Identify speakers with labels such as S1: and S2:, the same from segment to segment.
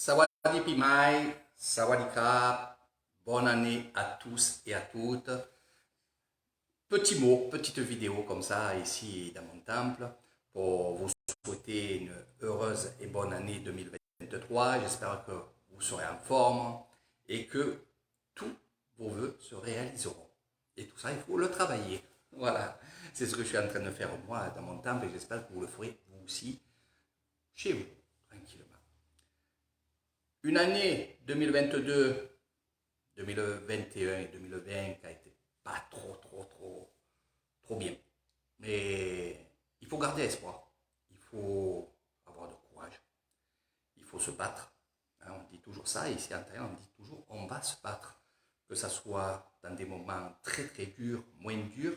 S1: Sawadee Pimai, Sawadee Krap, bonne année à tous et à toutes. Petit mot, petite vidéo comme ça ici dans mon temple pour vous souhaiter une heureuse et bonne année 2023. J'espère que vous serez en forme et que tous vos vœux se réaliseront. Et tout ça, il faut le travailler. Voilà, c'est ce que je suis en train de faire moi dans mon temple et j'espère que vous le ferez vous aussi chez vous, tranquillement. Une année 2022, 2021 et 2020 qui a été pas trop bien. Mais il faut garder espoir. Il faut avoir de courage. Il faut se battre. On dit toujours ça, ici en Thaïlande, on dit toujours on va se battre. Que ce soit dans des moments très durs, moins durs,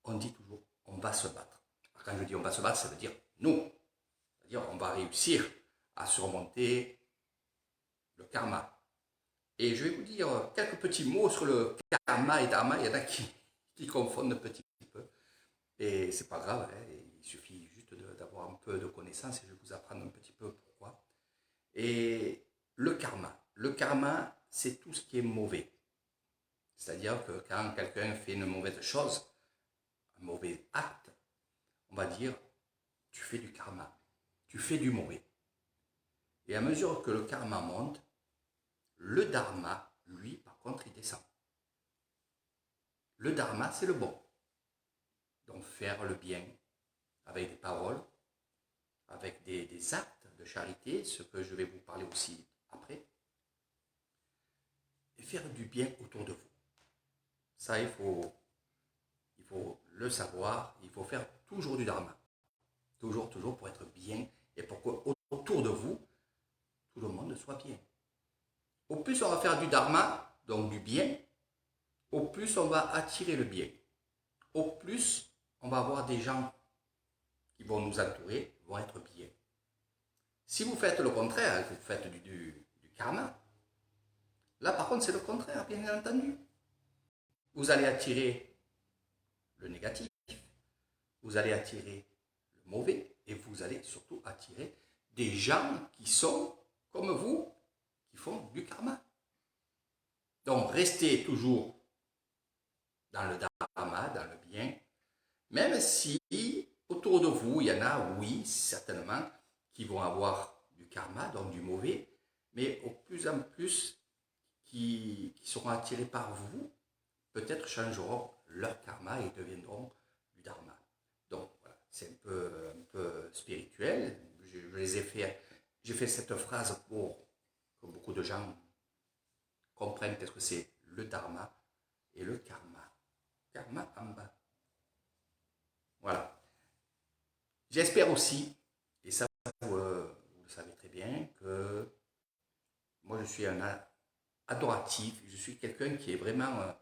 S1: on dit toujours on va se battre. Alors, quand je dis on va se battre, ça veut dire nous. C'est-à-dire on va réussir à surmonter le karma. Et je vais vous dire quelques petits mots sur le karma et dharma. Il y en a qui confondent un petit peu. Et c'est pas grave, hein, il suffit juste d'avoir un peu de connaissances et je vais vous apprendre un petit peu pourquoi. Et le karma, c'est tout ce qui est mauvais. C'est-à-dire que quand quelqu'un fait une mauvaise chose, un mauvais acte, on va dire, tu fais du karma, tu fais du mauvais. Et à mesure que le karma monte, le dharma, lui, par contre, il descend. Le dharma, c'est le bon. Donc faire le bien avec des paroles, avec des actes de charité, ce que je vais vous parler aussi après, et faire du bien autour de vous. Ça, il faut le savoir, il faut faire toujours du dharma. Toujours pour être bien et pour qu'autour de vous, tout le monde soit bien. Au plus on va faire du dharma, donc du bien, au plus on va attirer le bien. Au plus on va avoir des gens qui vont nous entourer, vont être bien. Si vous faites le contraire, vous faites du karma, là par contre c'est le contraire, bien entendu. Vous allez attirer le négatif, vous allez attirer le mauvais et vous allez surtout attirer des gens qui sont comme vous, qui font du karma. Donc restez toujours dans le dharma, dans le bien, même si autour de vous, il y en a, oui, certainement, qui vont avoir du karma, donc du mauvais, mais au plus en plus qui seront attirés par vous, peut-être changeront leur karma et deviendront du dharma. Donc voilà, c'est un peu spirituel. J'ai fait cette phrase pour que beaucoup de gens comprennent qu'est-ce que c'est le dharma et le karma. Karma en bas. Voilà. J'espère aussi, et ça vous le savez très bien, que moi je suis un adoratif, je suis quelqu'un qui est vraiment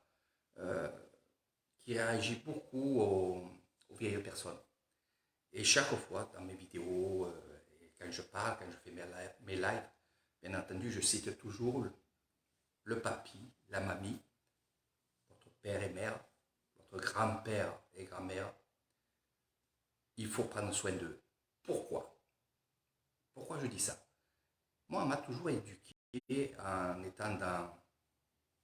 S1: euh, qui réagit beaucoup aux vieilles personnes. Et chaque fois, dans mes vidéos, quand je parle, quand je fais mes lives, bien entendu, je cite toujours le papy, la mamie, votre père et mère, votre grand-père et grand-mère. Il faut prendre soin d'eux. Pourquoi? Pourquoi je dis ça? Moi, on m'a toujours éduqué en étant dans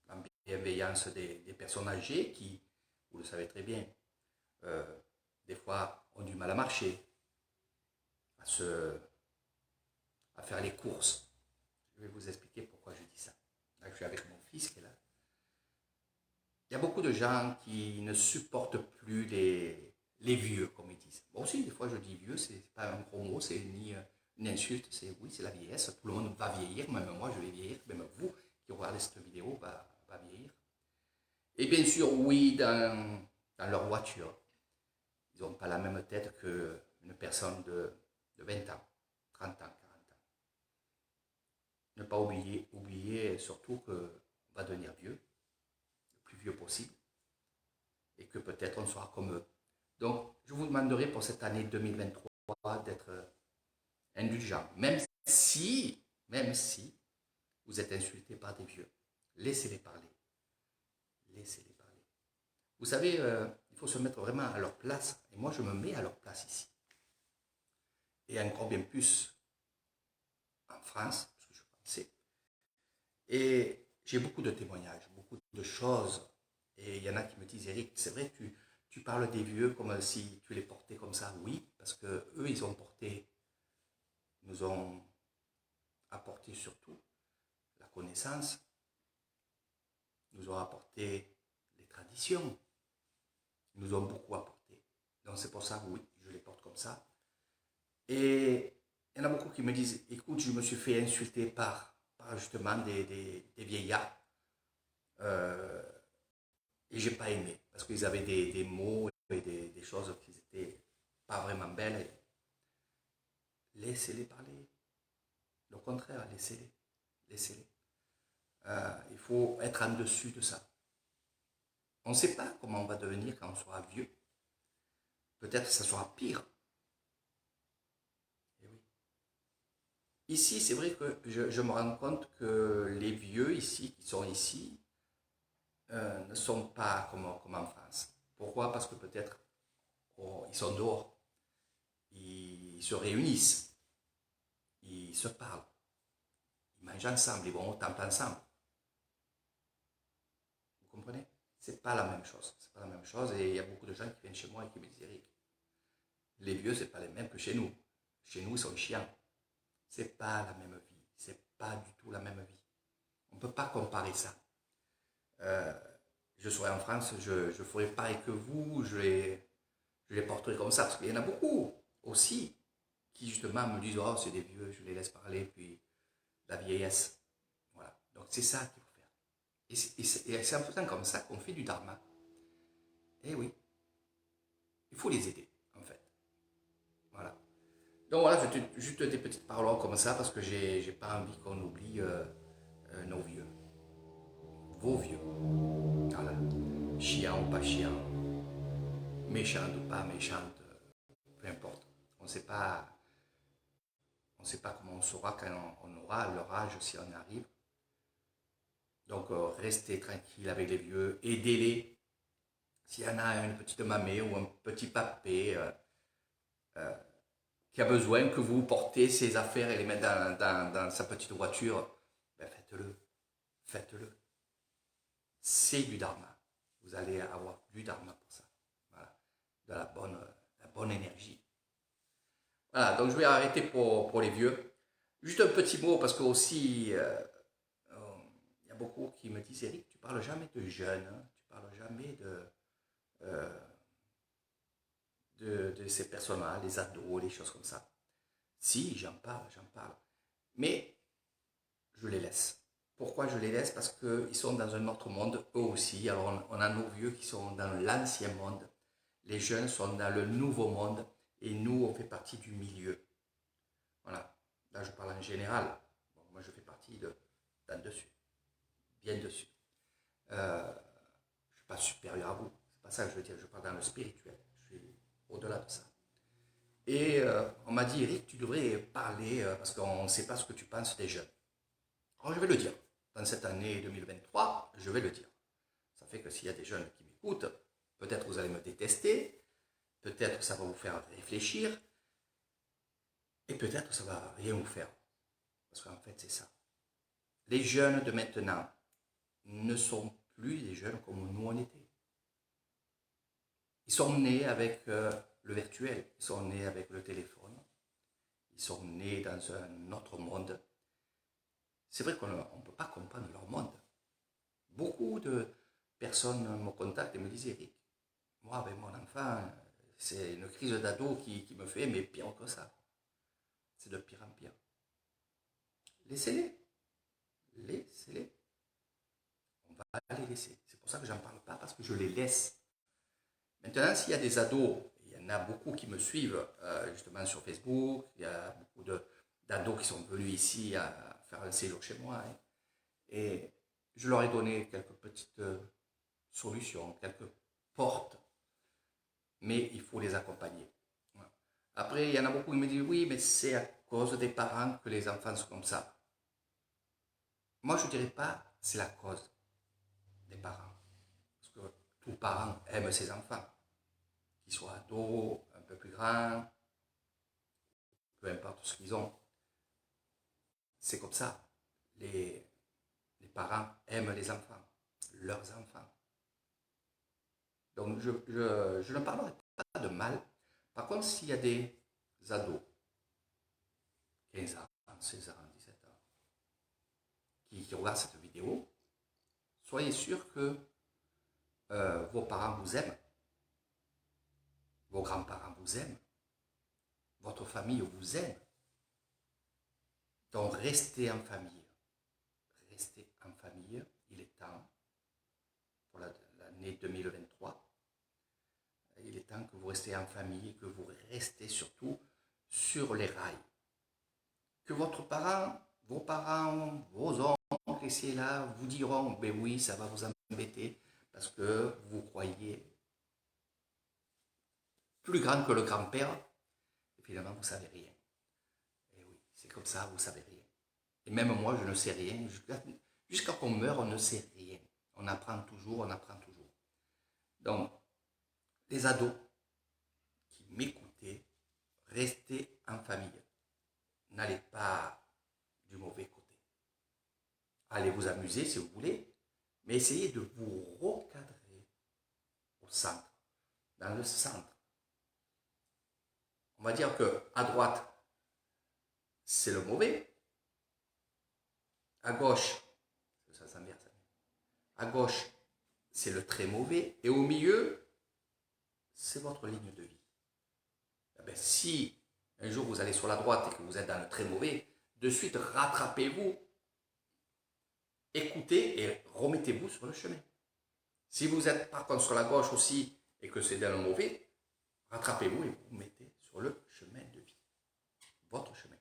S1: la bienveillance des personnes âgées qui, vous le savez très bien, euh, des fois ont du mal à marcher, à faire les courses. Je vais vous expliquer pourquoi je dis ça. Là, je suis avec mon fils qui est là. Il y a beaucoup de gens qui ne supportent plus les vieux, comme ils disent. Moi aussi, des fois, je dis vieux, c'est pas un gros mot, c'est ni une insulte, c'est oui, c'est la vieillesse. Tout le monde va vieillir, même moi, je vais vieillir, même vous qui regardez cette vidéo va vieillir. Et bien sûr, oui, dans leur voiture, ils n'ont pas la même tête qu'une personne de 20 ans, 30 ans, 40 ans. Ne pas oublier surtout qu'on va devenir vieux, le plus vieux possible, et que peut-être on sera comme eux. Donc, je vous demanderai pour cette année 2023 d'être indulgent, même si vous êtes insulté par des vieux. Laissez-les parler. Laissez-les parler. Vous savez, il faut se mettre vraiment à leur place, et moi je me mets à leur place ici. Et encore bien plus en France, parce que je suis français. Et j'ai beaucoup de témoignages, beaucoup de choses. Et il y en a qui me disent, Eric, c'est vrai, tu parles des vieux comme si tu les portais comme ça. Oui, parce que eux, ils ont porté, nous ont apporté surtout la connaissance, nous ont apporté les traditions, nous ont beaucoup apporté. Donc c'est pour ça, oui, je les porte comme ça. Et il y en a beaucoup qui me disent, écoute, je me suis fait insulter par justement des vieillards. Euh, et j'ai pas aimé, parce qu'ils avaient des mots et des choses qui n'étaient pas vraiment belles. Laissez-les parler. Le contraire, laissez-les. Laissez-les. Il faut être en dessus de ça. On ne sait pas comment on va devenir quand on sera vieux. Peut-être que ça sera pire. Et oui. Ici, c'est vrai que je me rends compte que les vieux ici, qui sont ici, ne sont pas comme en France. Pourquoi? Parce que peut-être ils sont dehors, ils se réunissent, ils se parlent, ils mangent ensemble, ils vont au temple ensemble. Vous comprenez? C'est pas la même chose. C'est pas la même chose. Et il y a beaucoup de gens qui viennent chez moi et qui me disent, Eric, les vieux, c'est pas les mêmes que chez nous. Chez nous, ils sont chiants. C'est pas la même vie. C'est pas du tout la même vie. On ne peut pas comparer ça. Euh, je serais en France, je ferais pareil que vous, je les porterai comme ça, parce qu'il y en a beaucoup aussi qui justement me disent, oh, c'est des vieux, je les laisse parler, puis la vieillesse. Voilà. Donc c'est ça qu'il faut faire. Et c'est en faisant comme ça qu'on fait du dharma. Eh oui, il faut les aider, en fait. Voilà. Donc voilà, juste des petites paroles comme ça, parce que j'ai pas envie qu'on oublie nos vieux. Vos vieux. Voilà. Chiant ou pas chiant, méchante ou pas méchante, peu importe. On ne sait pas comment on saura quand on aura leur âge si on arrive. Donc restez tranquille avec les vieux, aidez-les. S'il y en a une petite mamée ou un petit papé euh, qui a besoin que vous portez ses affaires et les mettre dans sa petite voiture, ben faites-le. Faites-le. C'est du dharma. Vous allez avoir du dharma pour ça. Voilà. De la bonne énergie. Voilà, donc je vais arrêter pour les vieux. Juste un petit mot, parce que aussi, il y a beaucoup qui me disent, Eric, tu parles jamais de jeunes, hein, tu parles jamais euh, de ces personnes-là, les ados, les choses comme ça. Si, j'en parle, j'en parle. Mais je les laisse. Pourquoi je les laisse? Parce qu'ils sont dans un autre monde, eux aussi. Alors on a nos vieux qui sont dans l'ancien monde. Les jeunes sont dans le nouveau monde. Et nous, on fait partie du milieu. Voilà. Là, je parle en général. Bon, moi, je fais partie d'en dessus. Bien dessus. Je ne suis pas supérieur à vous. C'est pas ça que je veux dire. Je parle dans le spirituel. Je suis au-delà de ça. Et on m'a dit, Eric, tu devrais parler parce qu'on ne sait pas ce que tu penses des jeunes. Alors, je vais le dire. Dans cette année 2023, je vais le dire. Ça fait que s'il y a des jeunes qui m'écoutent, peut-être vous allez me détester, peut-être ça va vous faire réfléchir, et peut-être ça va rien vous faire. Parce qu'en fait, c'est ça. Les jeunes de maintenant ne sont plus des jeunes comme nous on était. Ils sont nés avec le virtuel, ils sont nés avec le téléphone, ils sont nés dans un autre monde. C'est vrai qu'on ne peut pas comprendre leur monde. Beaucoup de personnes me contactent et me disent, Eric, moi avec mon enfant, c'est une crise d'ado qui me fait, mais pire que ça. C'est de pire en pire. Laissez-les. Laissez-les. On va les laisser. C'est pour ça que j'en parle pas, parce que je les laisse. Maintenant, s'il y a des ados, il y en a beaucoup qui me suivent justement sur Facebook, il y a beaucoup d'ados qui sont venus ici à faire un séjour chez moi, hein, et je leur ai donné quelques petites solutions, quelques portes, mais il faut les accompagner. Voilà. Après, il y en a beaucoup qui me disent, oui, mais c'est à cause des parents que les enfants sont comme ça. Moi, je ne dirais pas c'est la cause des parents, parce que tout parent aime ses enfants, qu'ils soient ados, un peu plus grands, peu importe ce qu'ils ont. c'est comme ça. Les parents aiment les enfants, leurs enfants. Donc, je ne parlerai pas de mal. Par contre, s'il y a des ados, 15 ans, 16 ans, 17 ans, qui regardent cette vidéo, soyez sûr que vos parents vous aiment, vos grands-parents vous aiment, votre famille vous aime. Donc, restez en famille. Restez en famille. Il est temps pour l'année 2023. Il est temps que vous restez en famille, que vous restez surtout sur les rails. Que vos parents, vos oncles ici et là vous diront, ben oui, ça va vous embêter parce que vous croyez plus grand que le grand-père et finalement vous ne savez rien. Et oui, c'est comme ça, vous ne savez rien. Et même moi, je ne sais rien. Jusqu'à qu'on meure, on ne sait rien. On apprend toujours, on apprend toujours. Donc, les ados qui m'écoutez, restez en famille. N'allez pas du mauvais côté. Allez vous amuser si vous voulez, mais essayez de vous recadrer au centre, dans le centre. On va dire que à droite, c'est le mauvais. À gauche, ça s'inverse. À gauche, c'est le très mauvais. Et au milieu, c'est votre ligne de vie. Eh bien, si un jour vous allez sur la droite et que vous êtes dans le très mauvais, de suite rattrapez-vous, écoutez et remettez-vous sur le chemin. Si vous êtes par contre sur la gauche aussi et que c'est dans le mauvais, rattrapez-vous et vous mettez sur le chemin de vie. Votre chemin.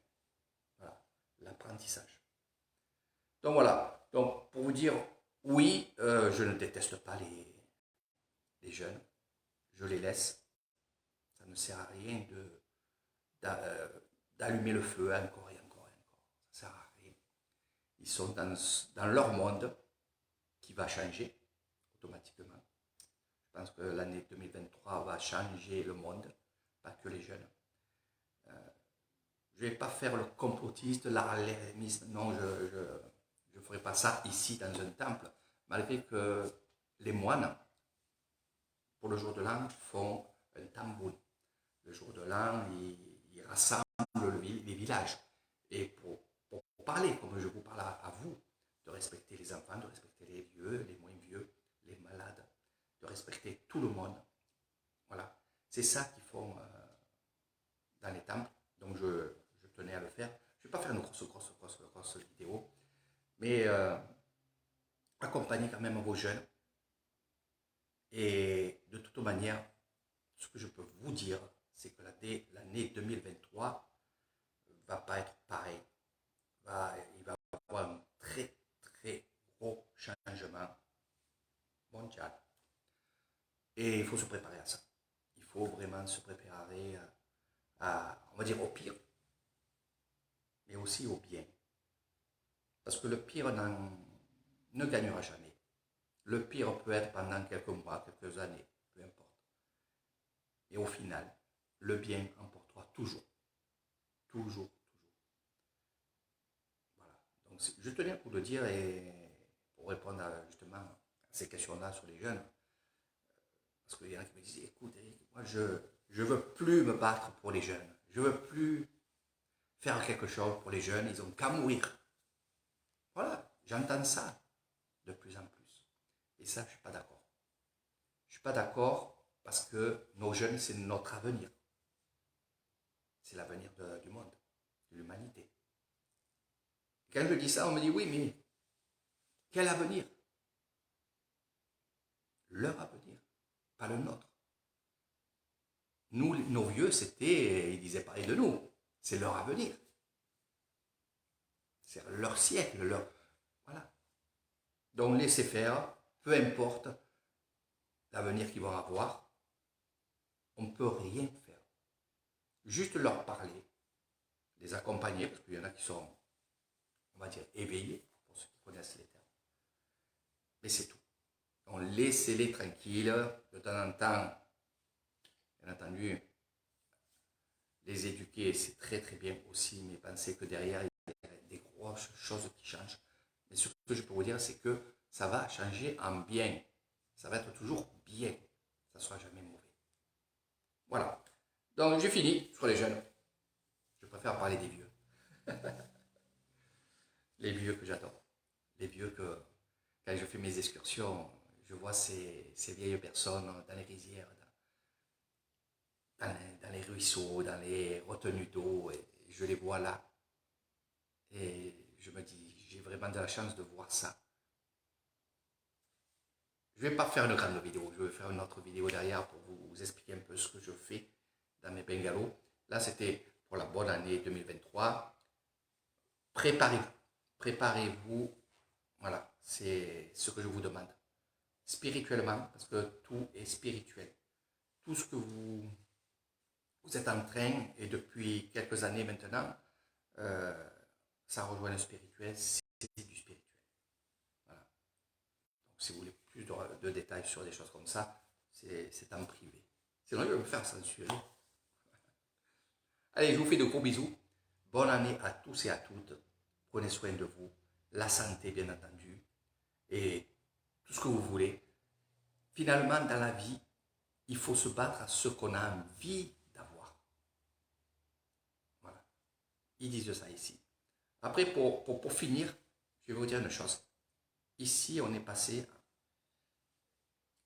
S1: Voilà, l'apprentissage. Donc voilà, donc pour vous dire, oui, je ne déteste pas les jeunes, je les laisse. Ça ne sert à rien d'allumer le feu encore et encore et encore. Ça ne sert à rien. Ils sont dans leur monde qui va changer automatiquement. Je pense que l'année 2023 va changer le monde, pas que les jeunes. Je ne vais pas faire le complotiste, l'alarmisme, non, je ne ferai pas ça ici dans un temple, malgré que les moines, pour le jour de l'an, font un tambour. Le jour de l'an, ils rassemblent les villages. Et pour parler, comme je vous parle à vous, de respecter les enfants, de respecter les vieux, les moins vieux, les malades, de respecter tout le monde. Voilà. C'est ça qu'ils font dans les temples. Donc je tenais à le faire. Je ne vais pas faire une grosse vidéo, mais accompagnez quand même vos jeunes. Et de toute manière, ce que je peux vous dire, c'est que l'année 2023 va pas être pareil. Il va y avoir un très très gros changement mondial. Et il faut se préparer à ça. Il faut vraiment se préparer on va dire, au pire, mais aussi au bien. Parce que le pire ne gagnera jamais. Le pire peut être pendant quelques mois, quelques années, peu importe. Et au final, le bien emportera toujours. Toujours, toujours. Voilà. Donc, je tenais pour le dire et pour répondre justement à ces questions-là sur les jeunes. Parce qu'il y en a qui me disent, écoute Eric, moi je ne veux plus me battre pour les jeunes. Je ne veux plus faire quelque chose pour les jeunes, ils ont qu'à mourir. Voilà, j'entends ça de plus en plus. Et ça, je ne suis pas d'accord. Je ne suis pas d'accord parce que nos jeunes, c'est notre avenir. C'est l'avenir du monde, de l'humanité. Quand je dis ça, on me dit, oui, mais quel avenir? Leur avenir, pas le nôtre. Nous, nos vieux, ils disaient pareil de nous. C'est leur avenir. C'est leur siècle, voilà. Donc laissez faire, peu importe l'avenir qu'ils vont avoir, on ne peut rien faire. Juste leur parler, les accompagner, parce qu'il y en a qui sont, on va dire, éveillés, pour ceux qui connaissent les termes. Mais c'est tout. Donc laissez-les tranquilles, de temps en temps, bien entendu, les éduquer, c'est très très bien aussi, mais pensez que derrière, il y a des trois choses qui changent. Mais ce que je peux vous dire, c'est que ça va changer en bien. Ça va être toujours bien. Ça ne sera jamais mauvais. Voilà. Donc, j'ai fini sur les jeunes. Je préfère parler des vieux. Les vieux que j'adore. Les vieux que, quand je fais mes excursions, je vois ces vieilles personnes dans les rizières, dans les ruisseaux, dans les retenues d'eau, et je les vois là. Et je me dis, j'ai vraiment de la chance de voir ça. Je ne vais pas faire une grande vidéo, je vais faire une autre vidéo derrière pour vous expliquer un peu ce que je fais dans mes bungalows. Là, c'était pour la bonne année 2023. Préparez-vous. Préparez-vous. Voilà, c'est ce que je vous demande. Spirituellement, parce que tout est spirituel. Tout ce que vous êtes en train, et depuis quelques années maintenant, ça rejoint le spirituel, c'est du spirituel. Voilà. Donc, si vous voulez plus de détails sur des choses comme ça, c'est en privé. Sinon, je vais me faire censurer. Allez, je vous fais de gros bisous. Bonne année à tous et à toutes. Prenez soin de vous. La santé, bien entendu. Et tout ce que vous voulez. Finalement, dans la vie, il faut se battre à ce qu'on a envie d'avoir. Voilà. Ils disent ça ici. Après, pour finir, je vais vous dire une chose. Ici, on est passé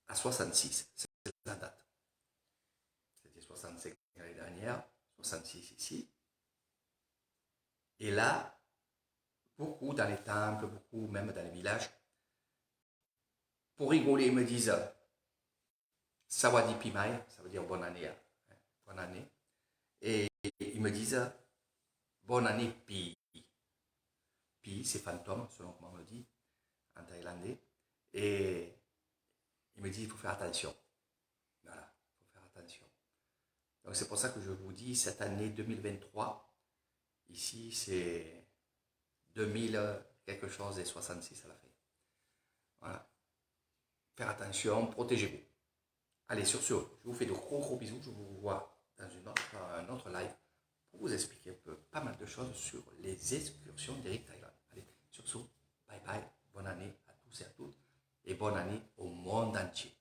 S1: à 66. C'est la date. C'était 65 l'année dernière, 66 ici. Et là, beaucoup dans les temples, beaucoup même dans les villages, pour rigoler, ils me disent Sawadi Pimai, ça veut dire bonne année. Hein, bonne année. Et ils me disent bonne année Pi. Pi, c'est fantôme, selon comment on le dit en thaïlandais. Et ils me disent il faut faire attention. Voilà, il faut faire attention. Donc c'est pour ça que je vous dis, cette année 2023, ici c'est 2000 quelque chose et 66 à la fin. Voilà. Faire attention, protégez-vous. Allez, sur ce, je vous fais de gros bisous. Je vous vois dans un autre live pour vous expliquer un peu pas mal de choses sur les excursions d'Eric Thaïlande. Allez, sur ce, bye bye, bonne année à tous et à toutes et bonne année au monde entier.